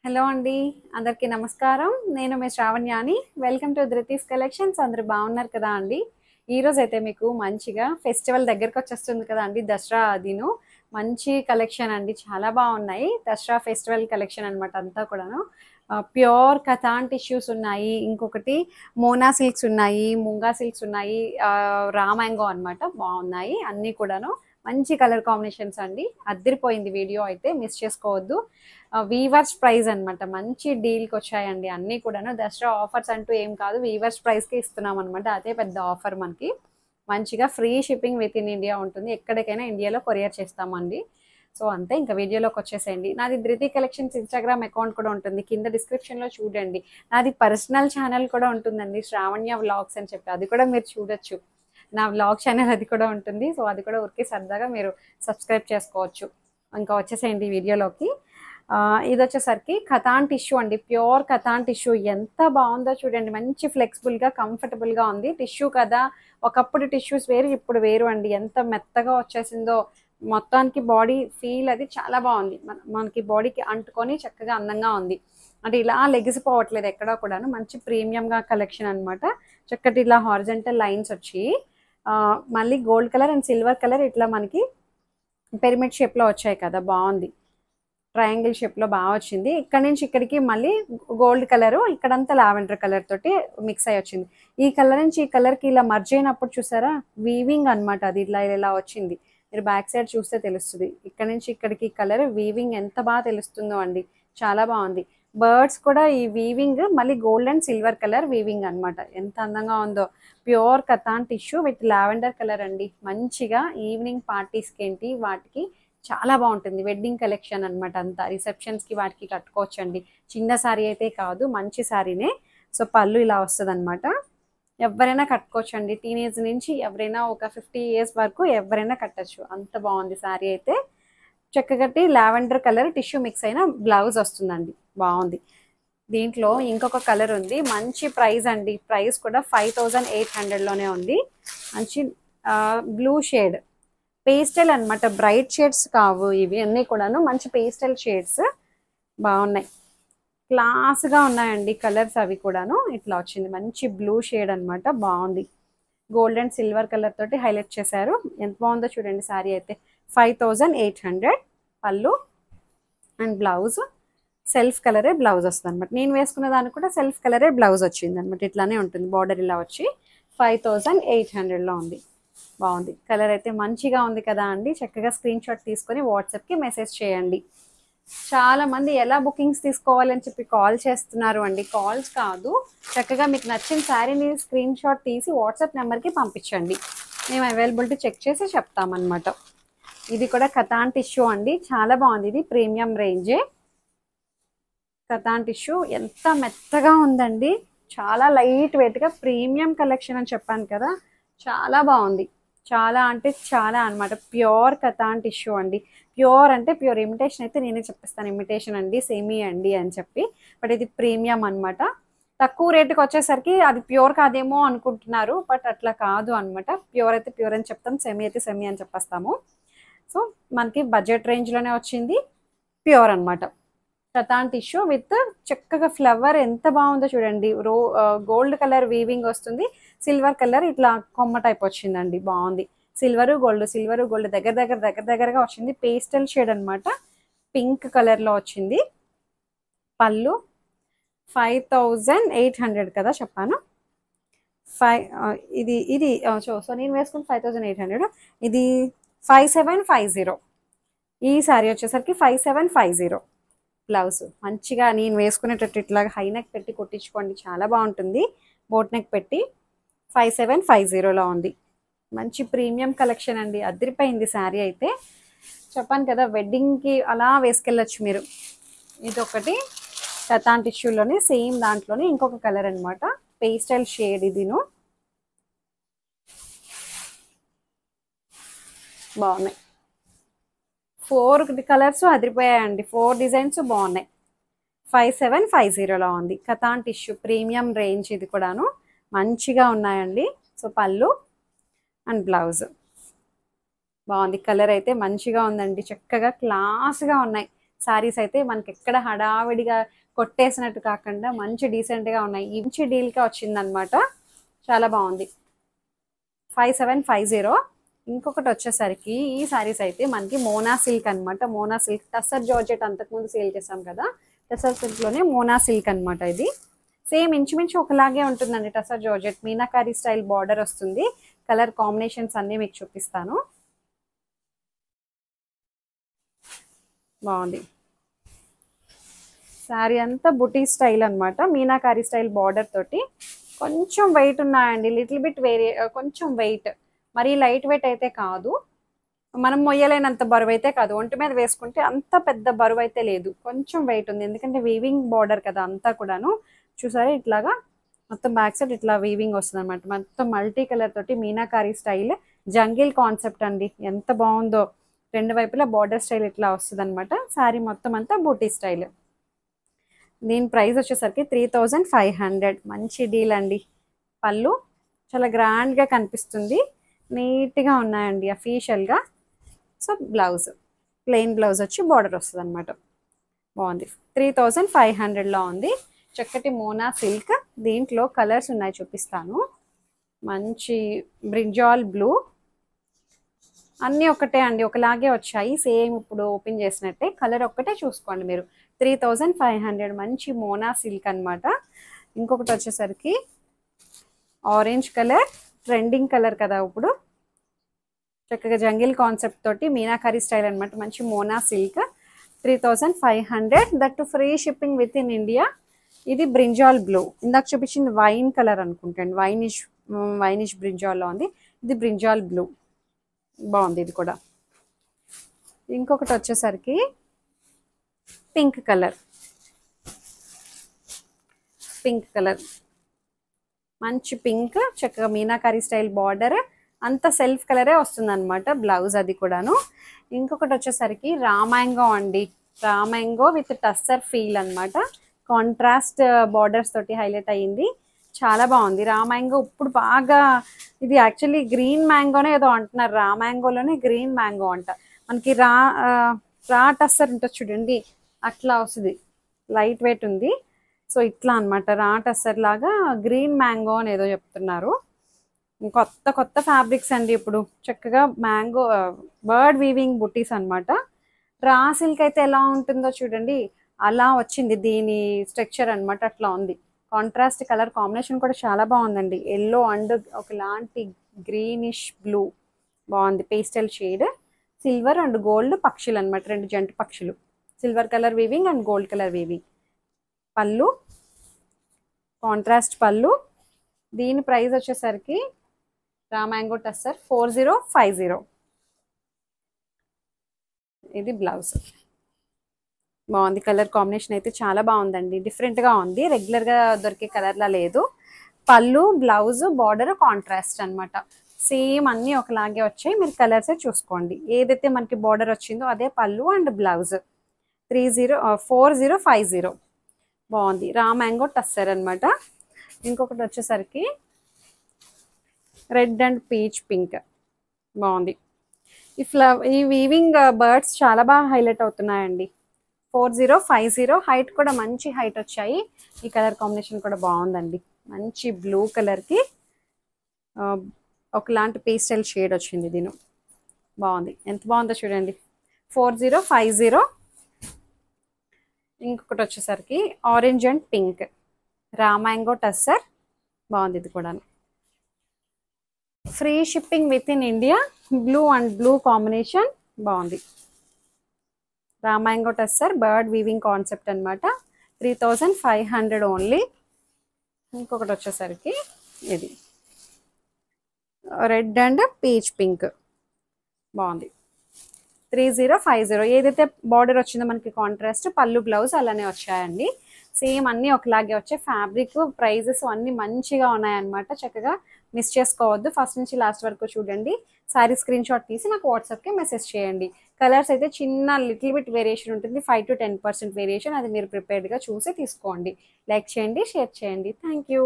Hello అండి. అందరికీ నమస్కారం. నేను మీ శ్రావణ్యాని. Welcome to Dhriti's collections. అందరూ బాగున్నారు కదా అండి? ఈరోజైతే మీకు మంచిగా ఫెస్టివల్ దగ్గరకొచ్చేస్తుంది కదా అండి. దసరా అదిను. మంచి కలెక్షన్ అండి. చాలా బాగున్నాయి. దసరా ఫెస్టివల్ కలెక్షన్ అనమాట అంతా కూడాను. ప్యూర్ కథాన్ టిష్యూస్ ఉన్నాయి. ఇంకొకటి మోనా సిల్క్స్ ఉన్నాయి. ముంగా సిల్క్స్ ఉన్నాయి. రా మ్యాంగో అనమాట. బాగున్నాయి అన్నీ కూడాను. మంచి కలర్ కాంబినేషన్స్ అండి. అద్దరిపోయింది వీడియో అయితే మిస్ చేసుకోవద్దు. వీవర్స్ ప్రైస్ అనమాట. మంచి డీల్కి వచ్చాయండి అన్నీ కూడాను. దసరా ఆఫర్స్ అంటూ ఏం కాదు, వీవర్స్ ప్రైస్కి ఇస్తున్నాం అనమాట. అదే పెద్ద ఆఫర్ మనకి. మంచిగా free shipping with in India ఉంటుంది. ఎక్కడికైనా ఇండియాలో కొరియర్ చేస్తామండి. సో అంతే, ఇంకా వీడియోలోకి వచ్చేసేయండి. నాది ధృతి కలెక్షన్స్ ఇన్స్టాగ్రామ్ అకౌంట్ కూడా ఉంటుంది, కింద డిస్క్రిప్షన్లో చూడండి. నాది పర్సనల్ ఛానల్ కూడా ఉంటుందండి, శ్రావణ్య వ్లాగ్స్ అని చెప్పి. అది కూడా మీరు చూడొచ్చు. నా వ్లాగ్ ఛానల్ అది కూడా ఉంటుంది. సో అది కూడా ఊరికే సరదాగా మీరు సబ్స్క్రైబ్ చేసుకోవచ్చు. ఇంకా వచ్చేసేయండి వీడియోలోకి. ఇది వచ్చేసరికి కథాన్ టిష్యూ అండి. ప్యూర్ కథాన్ టిష్యూ ఎంత బాగుందో చూడండి. మంచి ఫ్లెక్సిబుల్గా కంఫర్టబుల్గా ఉంది. టిష్యూ కదా, ఒకప్పుడు టిష్యూస్ వేరు, ఇప్పుడు వేరు అండి. ఎంత మెత్తగా వచ్చేసిందో. మొత్తానికి బాడీ ఫీల్ అది చాలా బాగుంది. మనకి బాడీకి అంటుకొని చక్కగా అందంగా ఉంది. అంటే ఇలా లెగిసిపోవట్లేదు ఎక్కడా కూడాను. మంచి ప్రీమియంగా కలెక్షన్ అనమాట. చక్కటి ఇలా హారిజంటల్ లైన్స్ వచ్చి మళ్ళీ gold colour and silver colour ఇట్లా మనకి పిరమిడ్ షేప్లో వచ్చాయి కదా, బాగుంది. ట్రయాంగిల్ షేప్లో బాగా వచ్చింది. ఇక్కడ నుంచి ఇక్కడికి మళ్ళీ గోల్డ్ కలరు, ఇక్కడంతా లావెండర్ కలర్ తోటి మిక్స్ అయ్యి వచ్చింది. ఈ కలర్ నుంచి ఈ కలర్కి ఇలా మర్జ్ అయినప్పుడు చూసారా, వీవింగ్ అనమాట. అది ఇలా ఇలా వచ్చింది. మీరు బ్యాక్ సైడ్ చూస్తే తెలుస్తుంది. ఇక్కడ నుంచి ఇక్కడికి కలర్ వీవింగ్ ఎంత బాగా తెలుస్తుందో అండి. చాలా బాగుంది. బర్డ్స్ కూడా ఈ వీవింగ్ మళ్ళీ gold and silver colour weaving అనమాట. ఎంత అందంగా ఉందో. Pure Katan tissue with lavender colour అండి. మంచిగా ఈవినింగ్ పార్టీస్కి ఏంటి వాటికి చాలా బాగుంటుంది. వెడ్డింగ్ కలెక్షన్ అనమాట. అంతా రిసెప్షన్స్కి వాటికి కట్టుకోవచ్చండి. చిన్న శారీ అయితే కాదు, మంచి శారీనే. సో పళ్ళు ఇలా వస్తుంది అనమాట. ఎవరైనా కట్టుకోవచ్చు అండి. టీనేజ్ నుంచి ఎవరైనా ఒక 50 years వరకు ఎవరైనా కట్టచ్చు. అంత బాగుంది శారీ అయితే. చక్కగట్టి లావెండర్ కలర్ టిష్యూ మిక్స్ అయిన బ్లౌజ్ వస్తుందండి. బాగుంది. దీంట్లో ఇంకొక కలర్ ఉంది. మంచి ప్రైస్ అండి. ప్రైస్ కూడా 5800లోనే ఉంది. మంచి బ్లూ షేడ్ పేస్టల్ అనమాట. బ్రైట్ షేడ్స్ కావు ఇవి అన్నీ కూడాను. మంచి పేస్టల్ షేడ్స్ బాగున్నాయి. క్లాస్గా ఉన్నాయండి కలర్స్ అవి కూడాను. ఇట్లా వచ్చింది మంచి బ్లూ షేడ్ అనమాట. బాగుంది. గోల్డ్ అండ్ సిల్వర్ కలర్ తోటి హైలైట్ చేశారు. ఎంత బాగుందో చూడండి శారీ అయితే. 5800 పళ్ళు అండ్ బ్లౌజ్ సెల్ఫ్ కలరే బ్లౌజ్ వస్తుంది అనమాట. నేను వేసుకున్న దానికి కూడా సెల్ఫ్ కలరే బ్లౌజ్ వచ్చింది అనమాట. ఇట్లానే ఉంటుంది. బార్డర్ ఇలా వచ్చి 5800లో ఉంది. బాగుంది. కలర్ అయితే మంచిగా ఉంది కదా అండి. చక్కగా స్క్రీన్ షాట్ తీసుకొని వాట్సాప్కి మెసేజ్ చేయండి. చాలా మంది ఎలా బుకింగ్స్ తీసుకోవాలని చెప్పి కాల్ చేస్తున్నారు అండి. కాల్స్ కాదు, చక్కగా మీకు నచ్చిన శారీని స్క్రీన్ షాట్ తీసి వాట్సాప్ నెంబర్కి పంపించండి. మేము అవైలబిలిటీ చెక్ చేసి చెప్తామన్నమాట. ఇది కూడా కథాన్ టిష్యూ అండి. చాలా బాగుంది. ఇది ప్రీమియం రేంజే. కథాన్ టిష్యూ ఎంత మెత్తగా ఉందండి. చాలా లైట్ వెయిట్గా ప్రీమియం కలెక్షన్ అని చెప్పాను కదా. చాలా బాగుంది. చాలా అంటే చాలా అనమాట. ప్యూర్ కథాన్ టిష్యూ అండి. ప్యూర్ అంటే ప్యూర్. ఇమిటేషన్ అయితే నేనే చెప్పిస్తాను, ఇమిటేషన్ అండి, సెమీ అండి అని చెప్పి. బట్ ఇది ప్రీమియం అనమాట. తక్కువ రేటుకి వచ్చేసరికి అది ప్యూర్ కాదేమో అనుకుంటున్నారు, బట్ అట్లా కాదు అనమాట. ప్యూర్ అయితే ప్యూర్ అని చెప్తాం, సెమీ అయితే సెమీ అని చెప్పేస్తాము. సో మనకి బడ్జెట్ రేంజ్లోనే వచ్చింది. ప్యూర్ అనమాట. కథాన్ టిష్యూ విత్ చక్కగా ఫ్లవర్ ఎంత బాగుందో చూడండి. గోల్డ్ కలర్ వీవింగ్ వస్తుంది. సిల్వర్ కలర్ ఇట్లా కొమ్మ టైప్ వచ్చిందండి. బాగుంది. సిల్వరు గోల్డ్ దగ్గరగా వచ్చింది. పేస్టల్ షేడ్ అనమాట. పింక్ కలర్లో వచ్చింది. పళ్ళు 5800 కదా చెప్పాను. ఇది ఇది సో నేను వేసుకుని 5800. ఇది 5750. ఈ శారీ వచ్చేసరికి 5750. బ్లౌజ్ మంచిగా నేను వేసుకునేటట్టు ఇట్లాగా హై నెక్ పెట్టి కుట్టించుకోండి. చాలా బాగుంటుంది. బోట్ నెక్ పెట్టి 5750లో ఉంది. మంచి ప్రీమియం కలెక్షన్ అండి. అదిరిపోయింది శారీ అయితే. చెప్పాను కదా, వెడ్డింగ్కి అలా వేసుకెళ్ళచ్చు మీరు. ఇదొకటి కథాన్ టిష్యూలోనే సేమ్ దాంట్లోనే ఇంకొక కలర్ అనమాట. పేస్టల్ షేడ్ ఇదిను. బాగున్నాయి. 4 కలర్స్ అదిరిపోయాయండి. 4 డిజైన్స్ బాగున్నాయి. 5750లో ఉంది. Katan tissue premium range. ఇది కూడాను మంచిగా ఉన్నాయండి. సో పళ్ళు అండ్ బ్లౌజ్ బాగుంది. కలర్ అయితే మంచిగా ఉందండి. చక్కగా క్లాస్గా ఉన్నాయి. సారీస్ అయితే మనకి ఎక్కడ హడావిడిగా కొట్టేసినట్టు కాకుండా మంచి డీసెంట్గా ఉన్నాయి. మంచి డీల్గా వచ్చిందనమాట, చాలా బాగుంది. 5750. ఇంకొకటి వచ్చేసరికి ఈ సారీస్ అయితే మనకి మోనా సిల్క్ అనమాట. మోనా సిల్క్ టస్సర్ జార్జెట్ అంతకుముందు సేల్ చేసాం కదా, టస్సర్ సిల్క్లోనే మోనా సిల్క్ అనమాట. ఇది సేమ్ ఇంచుమించు ఒకలాగే ఉంటుందండి. Tussar georgette meenakari style border వస్తుంది. కలర్ కాంబినేషన్స్ అన్నీ మీకు చూపిస్తాను. బాగుంది. శారీ అంతా బుటీ స్టైల్ అనమాట, మీనాకారి స్టైల్ బార్డర్ తోటి. కొంచెం వెయిట్ ఉన్నాయండి, లిటిల్ బిట్ కొంచెం వెయిట్, మరీ లైట్ వెయిట్ అయితే కాదు, మనం మొయ్యలేనంత బరువు అయితే కాదు. ఒంటి మీద వేసుకుంటే అంత పెద్ద బరువు అయితే లేదు, కొంచెం వెయిట్ ఉంది. ఎందుకంటే వీవింగ్ బార్డర్ కదా అంతా కూడాను. చూసారా ఇట్లాగా మొత్తం బ్యాక్ సైడ్ ఇట్లా వీవింగ్ వస్తుంది అనమాట. మొత్తం మల్టీ కలర్ తోటి మీనాకారి స్టైల్ జంగిల్ కాన్సెప్ట్ అండి. ఎంత బాగుందో, రెండు వైపులా బార్డర్ స్టైల్ ఇట్లా వస్తుంది అనమాట. శారీ మొత్తం అంతా బూటీ స్టైల్. దీని ప్రైస్ వచ్చేసరికి 3500. మంచి డీల్ అండి. పళ్ళు చాలా గ్రాండ్గా కనిపిస్తుంది, నీట్గా ఉన్నాయండి అఫీషియల్గా. సో బ్లౌజ్ ప్లెయిన్ బ్లౌజ్ వచ్చి బార్డర్ వస్తుంది అనమాట. బాగుంది. 3500లో ఉంది. చక్కటి మోనా సిల్క్. దీంట్లో కలర్స్ ఉన్నాయి, చూపిస్తాను. మంచి బ్రింజాల్ బ్లూ, అన్నీ ఒకటే అండి, ఒకలాగే వచ్చాయి సేమ్. ఇప్పుడు ఓపెన్ చేసినట్టే కలర్ ఒక్కటే చూసుకోండి మీరు. 3500 మంచి మోనా సిల్క్ అనమాట. ఇంకొకటి వచ్చేసరికి ఆరెంజ్ కలర్, ట్రెండింగ్ కలర్ కదా ఇప్పుడు. చక్కగా జంగిల్ కాన్సెప్ట్ తోటి మీనాకారి స్టైల్ అనమాట. మంచి Mona silk. 3500, that free shipping with in India. ఇది బ్రింజాల్ బ్లూ. ఇందాక చూపించింది వైన్ కలర్ అనుకుంటాను, వైనిష్ బ్రింజాల్లో ఉంది. ఇది బ్రింజాల్ బ్లూ, బాగుంది ఇది కూడా. ఇంకొకటి వచ్చేసరికి పింక్ కలర్. మంచి పింక్, చక్కగా మీనాకారి స్టైల్ బార్డర్, అంత సెల్ఫ్ కలరే వస్తుంది అనమాట బ్లౌజ్ అది కూడాను. ఇంకొకటి వచ్చేసరికి రామాంగో అండి. రామాంగో విత్ టస్సర్ ఫీల్ అనమాట. కాంట్రాస్ట్ బార్డర్స్ తోటి హైలైట్ అయ్యింది, చాలా బాగుంది. రామాంగో ఇప్పుడు బాగా, ఇది యాక్చువల్లీ గ్రీన్ మ్యాంగోనే ఏదో అంటున్నారు, రామాంగోలోనే గ్రీన్ మ్యాంగో అంట. మనకి రా టస్సర్ ఉంటుంది చూడండి, అట్లా వస్తుంది, లైట్ వెయిట్ ఉంది. సో ఇట్లా అనమాట, రా టస్సర్ లాగా గ్రీన్ మ్యాంగో అని ఏదో చెప్తున్నారు. కొత్త ఫ్యాబ్రిక్స్ అండి ఇప్పుడు. చక్కగా మ్యాంగో బర్డ్ వీవింగ్ బుట్టీస్ అనమాట. రా సిల్క్ అయితే ఎలా ఉంటుందో చూడండి, అలా వచ్చింది దీని స్ట్రక్చర్ అనమాట. అట్లా ఉంది. కాంట్రాస్ట్ కలర్ కాంబినేషన్ కూడా చాలా బాగుందండి. ఎల్లో అండ్ ఒకలాంటి గ్రీనిష్ బ్లూ, బాగుంది. Pastel shade, silver and gold పక్షులు అనమాట, రెండు జంట పక్షులు. Silver colour weaving and gold colour weaving. పళ్ళు కాంట్రాస్ట్ పళ్ళు. దీని ప్రైస్ వచ్చేసరికి రామాంగో టస్సర్ 4050. ఇది బ్లౌజ్, బాగుంది. కలర్ కాంబినేషన్ అయితే చాలా బాగుందండి, డిఫరెంట్గా ఉంది, రెగ్యులర్గా దొరికే కలర్లా లేదు. పళ్ళు, బ్లౌజ్, బార్డర్ కాంట్రాస్ట్ అనమాట. సేమ్ అన్నీ ఒకలాగే వచ్చాయి, మీరు కలర్సే చూసుకోండి. ఏదైతే మనకి బార్డర్ వచ్చిందో అదే పళ్ళు అండ్ బ్లౌజ్. 4050. బాగుంది. రామాంగో టస్సర్ అనమాట. ఇంకొకటి వచ్చేసరికి రెడ్ అండ్ పీచ్ పింక్, బాగుంది. ఈ వీవింగ్ బర్డ్స్ చాలా బాగా హైలైట్ అవుతున్నాయండి. 4050. హైట్ కూడా మంచి హైట్ వచ్చాయి. ఈ కలర్ కాంబినేషన్ కూడా బాగుందండి. మంచి బ్లూ కలర్కి ఒకలాంటి పేస్టల్ షేడ్ వచ్చింది దీని, బాగుంది. ఎంత బాగుందో చూడండి. 4050. ఇంకొకటి వచ్చేసరికి ఆరెంజ్ అండ్ పింక్, రామాంగో టస్సర్, బాగుంది. ఇది కూడా free shipping with in India. Blue and blue combination, బాగుంది. రామాంగో టస్సర్ బర్డ్ వీవింగ్ కాన్సెప్ట్ అనమాట. 3500 ఓన్లీ. ఇంకొకటి వచ్చేసరికి ఇది రెడ్ అండ్ పీచ్ పింక్, బాగుంది. 3050. ఏదైతే బార్డర్ వచ్చిందో మనకి కాంట్రాస్ట్, పళ్ళు బ్లౌజ్ అలానే వచ్చాయండి. సేమ్ అన్నీ ఒకలాగే వచ్చాయి. ఫ్యాబ్రిక్, ప్రైజెస్ అన్నీ మంచిగా ఉన్నాయన్నమాట. చక్కగా మిస్ చేసుకోవద్దు, ఫస్ట్ నుంచి లాస్ట్ వరకు చూడండి. సారీ స్క్రీన్ షాట్ తీసి నాకు వాట్సాప్కి మెసేజ్ చేయండి. కలర్స్ అయితే చిన్న లిటిల్ బిట్ వేరియేషన్ ఉంటుంది, 5 to 10% వేరియేషన్. అది మీరు ప్రిపేర్డ్గా చూసి తీసుకోండి. లైక్ చేయండి, షేర్ చేయండి. Thank you.